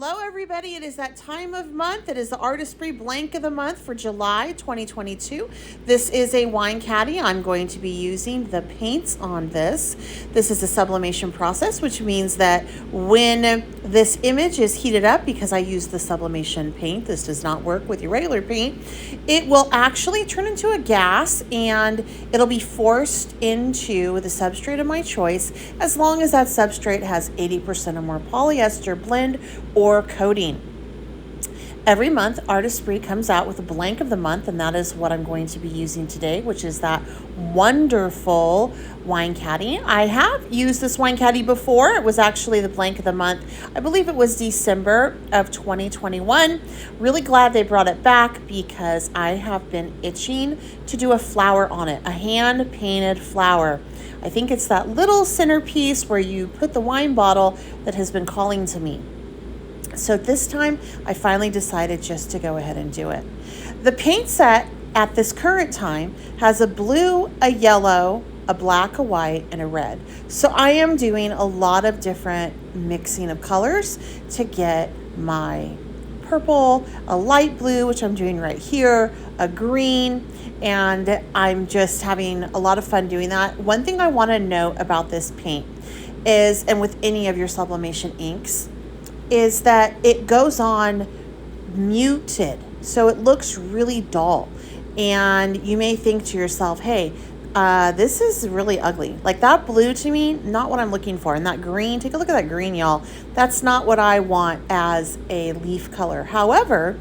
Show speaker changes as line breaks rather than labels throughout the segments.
Hello everybody, it is that time of month. It is the Artesprix blank of the month for July 2022. This is a wine caddy. I'm going to be using the paints on this. This is a sublimation process, which means that when this image is heated up, because I use the sublimation paint, this does not work with your regular paint, it will actually turn into a gas and it'll be forced into the substrate of my choice as long as that substrate has 80% or more polyester blend or coating. Every month, Artesprix comes out with a blank of the month, and that is what I'm going to be using today, which is that wonderful wine caddy. I have used this wine caddy before. It was actually the blank of the month. I believe it was December of 2021. Really glad they brought it back because I have been itching to do a flower on it, a hand-painted flower. I think it's that little centerpiece where you put the wine bottle that has been calling to me. So this time, I finally decided just to go ahead and do it. The paint set at this current time has a blue, a yellow, a black, a white, and a red. So I am doing a lot of different mixing of colors to get my purple, a light blue, which I'm doing right here, a green, and I'm just having a lot of fun doing that. One thing I want to note about this paint is, and with any of your sublimation inks, is that it goes on muted. So it looks really dull. And you may think to yourself, hey, this is really ugly. Like that blue to me, not what I'm looking for. And that green, take a look at that green, y'all. That's not what I want as a leaf color. However,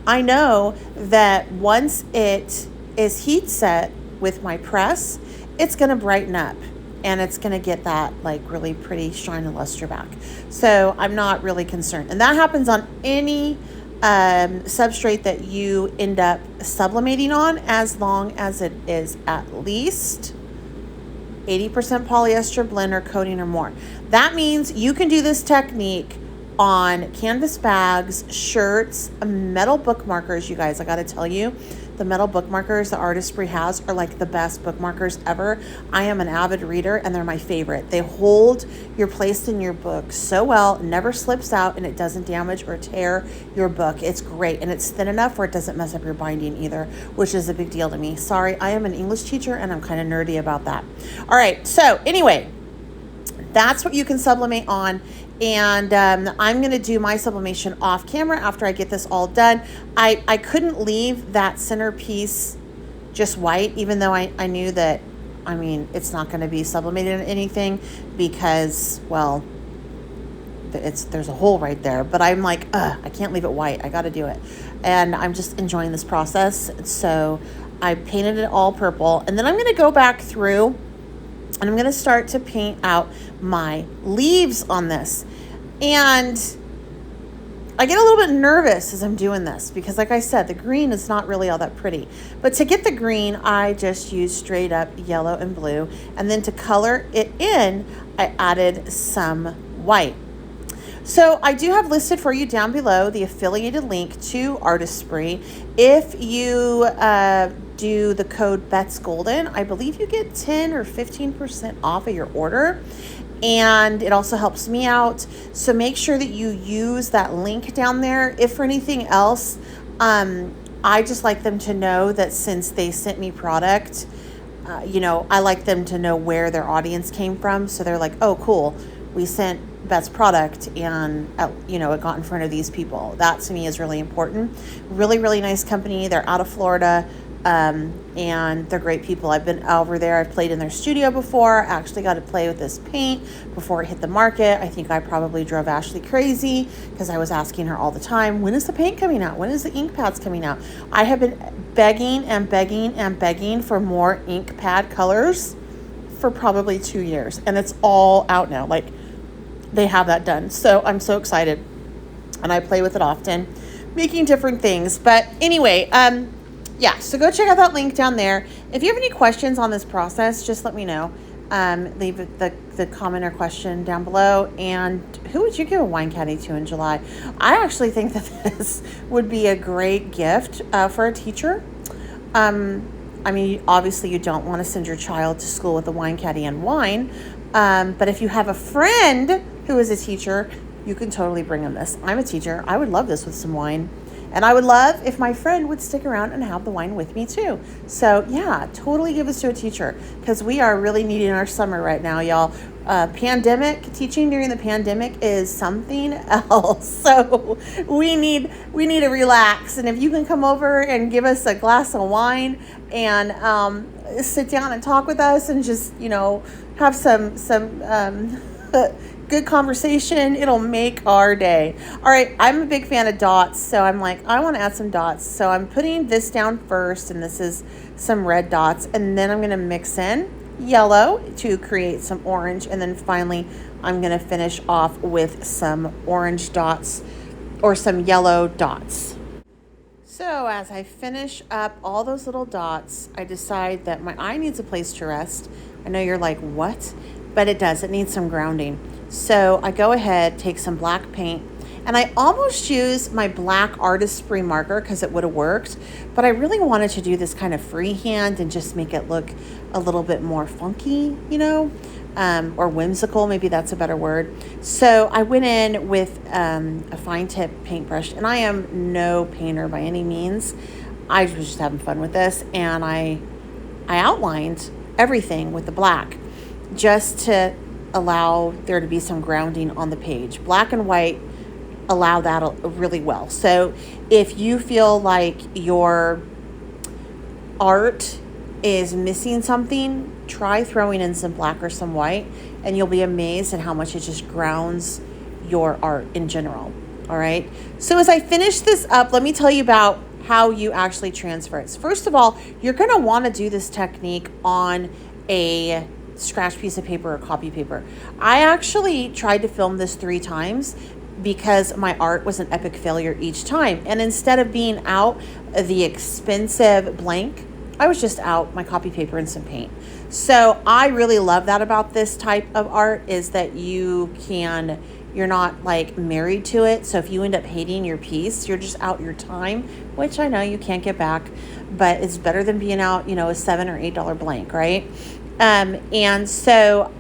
I know that once it is heat set with my press, it's gonna brighten up. And it's going to get that like really pretty shine and luster back. So I'm not really concerned. And that happens on any substrate that you end up sublimating on, as long as it is at least 80% polyester blend or coating or more. That means you can do this technique on canvas bags, shirts, metal bookmarkers. You guys, I got to tell you, the metal bookmarkers that Artesprix has are like the best bookmarkers ever. I am an avid reader and they're my favorite. They hold your place in your book so well, it never slips out, and it doesn't damage or tear your book. It's great, and it's thin enough where it doesn't mess up your binding either, which is a big deal to me. Sorry, I am an English teacher and I'm kind of nerdy about that. All right, so anyway, that's what you can sublimate on. And I'm going to do my sublimation off camera after I get this all done. I couldn't leave that centerpiece just white, even though I knew that, I mean, it's not going to be sublimated in anything because, well, there's a hole right there. But I'm like, I can't leave it white. I got to do it. And I'm just enjoying this process. So I painted it all purple. And then I'm going to go back through and I'm going to start to paint out my leaves on this. And I get a little bit nervous as I'm doing this because, like I said, the green is not really all that pretty. But to get the green, I just used straight up yellow and blue. And then to color it in, I added some white. So I do have listed for you down below the affiliated link to Artesprix. If you do the code Bets Golden, I believe you get 10 or 15% off of your order. And it also helps me out. So make sure that you use that link down there. If for anything else, I just like them to know that since they sent me product, I like them to know where their audience came from. So they're like, oh, cool. We sent Beth's product and, it got in front of these people. That to me is really important. Really, really nice company. They're out of Florida. And they're great people. I've been over there. I've played in their studio before. I actually got to play with this paint before it hit the market. I think I probably drove Ashley crazy because I was asking her all the time, when is the paint coming out? When is the ink pads coming out? I have been begging and begging and begging for more ink pad colors for probably 2 years. And it's all out now. Like, they have that done. So I'm so excited. And I play with it often, making different things. But anyway, yeah, so go check out that link down there. If you have any questions on this process, just let me know. Leave the comment or question down below. And who would you give a wine caddy to in July? I actually think that this would be a great gift for a teacher. I mean, obviously you don't want to send your child to school with a wine caddy and wine. But if you have a friend who is a teacher, you can totally bring them this. I'm a teacher. I would love this with some wine. And I would love if my friend would stick around and have the wine with me too. So yeah, totally give this to a teacher, because we are really needing our summer right now, y'all. Teaching during the pandemic is something else. So we need to relax. And if you can come over and give us a glass of wine and sit down and talk with us and just, have some good conversation, it'll make our day. All right, I'm a big fan of dots, so I'm like, I want to add some dots. So I'm putting this down first, and this is some red dots, and then I'm going to mix in yellow to create some orange, and then finally I'm going to finish off with some orange dots or some yellow dots. So as I finish up all those little dots, I decide that my eye needs a place to rest. I know you're like, what? But it does. It needs some grounding. So I go ahead, take some black paint, and I almost use my black Artesprix marker because it would have worked, but I really wanted to do this kind of freehand and just make it look a little bit more funky, or whimsical. Maybe that's a better word. So I went in with a fine tip paintbrush, and I am no painter by any means. I was just having fun with this, and I outlined everything with the black just to allow there to be some grounding on the page. Black and white allow that really well. So if you feel like your art is missing something, try throwing in some black or some white, and you'll be amazed at how much it just grounds your art in general. All right. So as I finish this up, let me tell you about how you actually transfer it. First of all, you're going to want to do this technique on a scratch piece of paper or copy paper. I actually tried to film this 3 times because my art was an epic failure each time. And instead of being out the expensive blank, I was just out my copy paper and some paint. So I really love that about this type of art, is that you're not like married to it. So if you end up hating your piece, you're just out your time, which I know you can't get back, but it's better than being out, a $7 or $8 blank, right? And so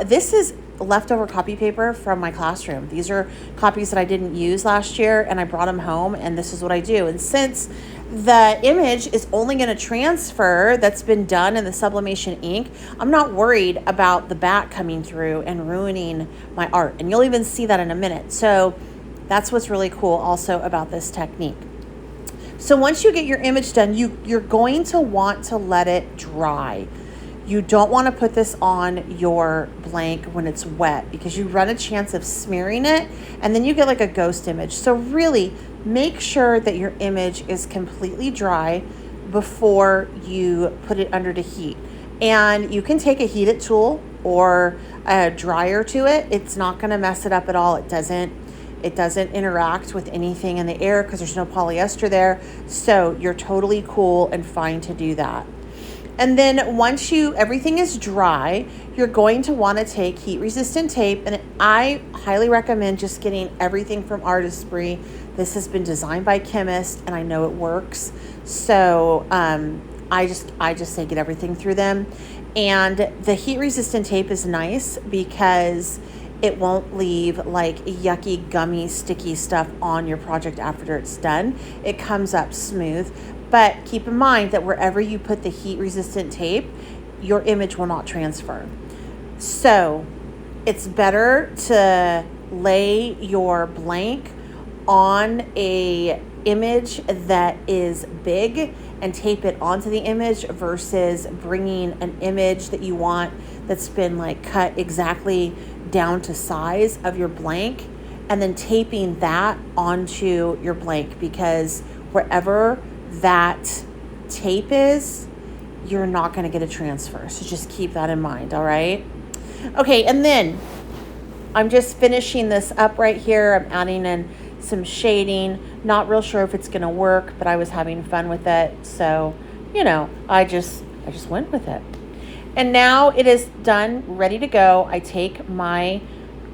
this is leftover copy paper from my classroom. These are copies that I didn't use last year, and I brought them home, and this is what I do. And since the image is only going to transfer that's been done in the sublimation ink, I'm not worried about the back coming through and ruining my art. And you'll even see that in a minute. So that's what's really cool also about this technique. So once you get your image done, you're going to want to let it dry. You don't want to put this on your blank when it's wet, because you run a chance of smearing it and then you get like a ghost image. So really make sure that your image is completely dry before you put it under the heat. And you can take a heated tool or a dryer to it. It's not going to mess it up at all. It doesn't interact with anything in the air because there's no polyester there. So you're totally cool and fine to do that. And then once everything is dry, you're going to want to take heat resistant tape. And I highly recommend just getting everything from Artesprix. This has been designed by chemists, and I know it works. So I just say get everything through them. And the heat resistant tape is nice because it won't leave like yucky, gummy, sticky stuff on your project after it's done. It comes up smooth. But keep in mind that wherever you put the heat resistant tape, your image will not transfer. So it's better to lay your blank on a image that is big and tape it onto the image versus bringing an image that you want that's been like cut exactly down to size of your blank and then taping that onto your blank, because wherever that tape is, you're not going to get a transfer. So just keep that in mind. All right. Okay. And then I'm just finishing this up right here. I'm adding in some shading. Not real sure if it's going to work, but I was having fun with it. So, I just went with it. And now it is done, ready to go. I take my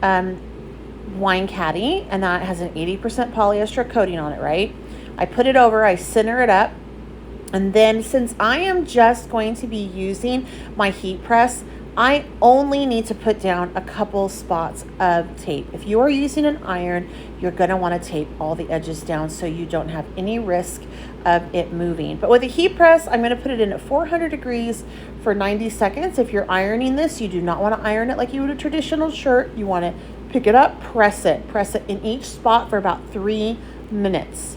wine caddy, and that has an 80% polyester coating on it, right? I put it over, I center it up, and then since I am just going to be using my heat press, I only need to put down a couple spots of tape. If you are using an iron, you're going to want to tape all the edges down so you don't have any risk of it moving. But with a heat press, I'm going to put it in at 400 degrees for 90 seconds. If you're ironing this, you do not want to iron it like you would a traditional shirt. You want to pick it up, press it in each spot for about 3 minutes.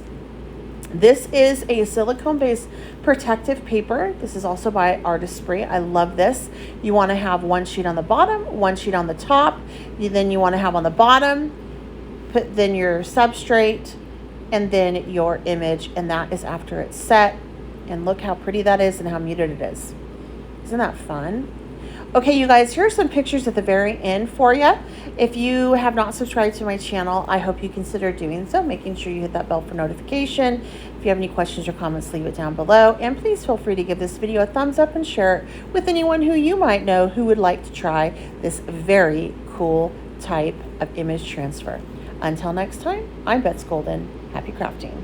This is a silicone-based protective paper. This is also by Artesprix. I love this. You want to have one sheet on the bottom, one sheet on the top. Then you want to have on the bottom, put then your substrate, and then your image, and that is after it's set. And look how pretty that is and how muted it is. Isn't that fun? Okay, you guys, here are some pictures at the very end for you. If you have not subscribed to my channel, I hope you consider doing so, making sure you hit that bell for notification. If you have any questions or comments, leave it down below. And please feel free to give this video a thumbs up and share it with anyone who you might know who would like to try this very cool type of image transfer. Until next time, I'm Bets Golden. Happy crafting.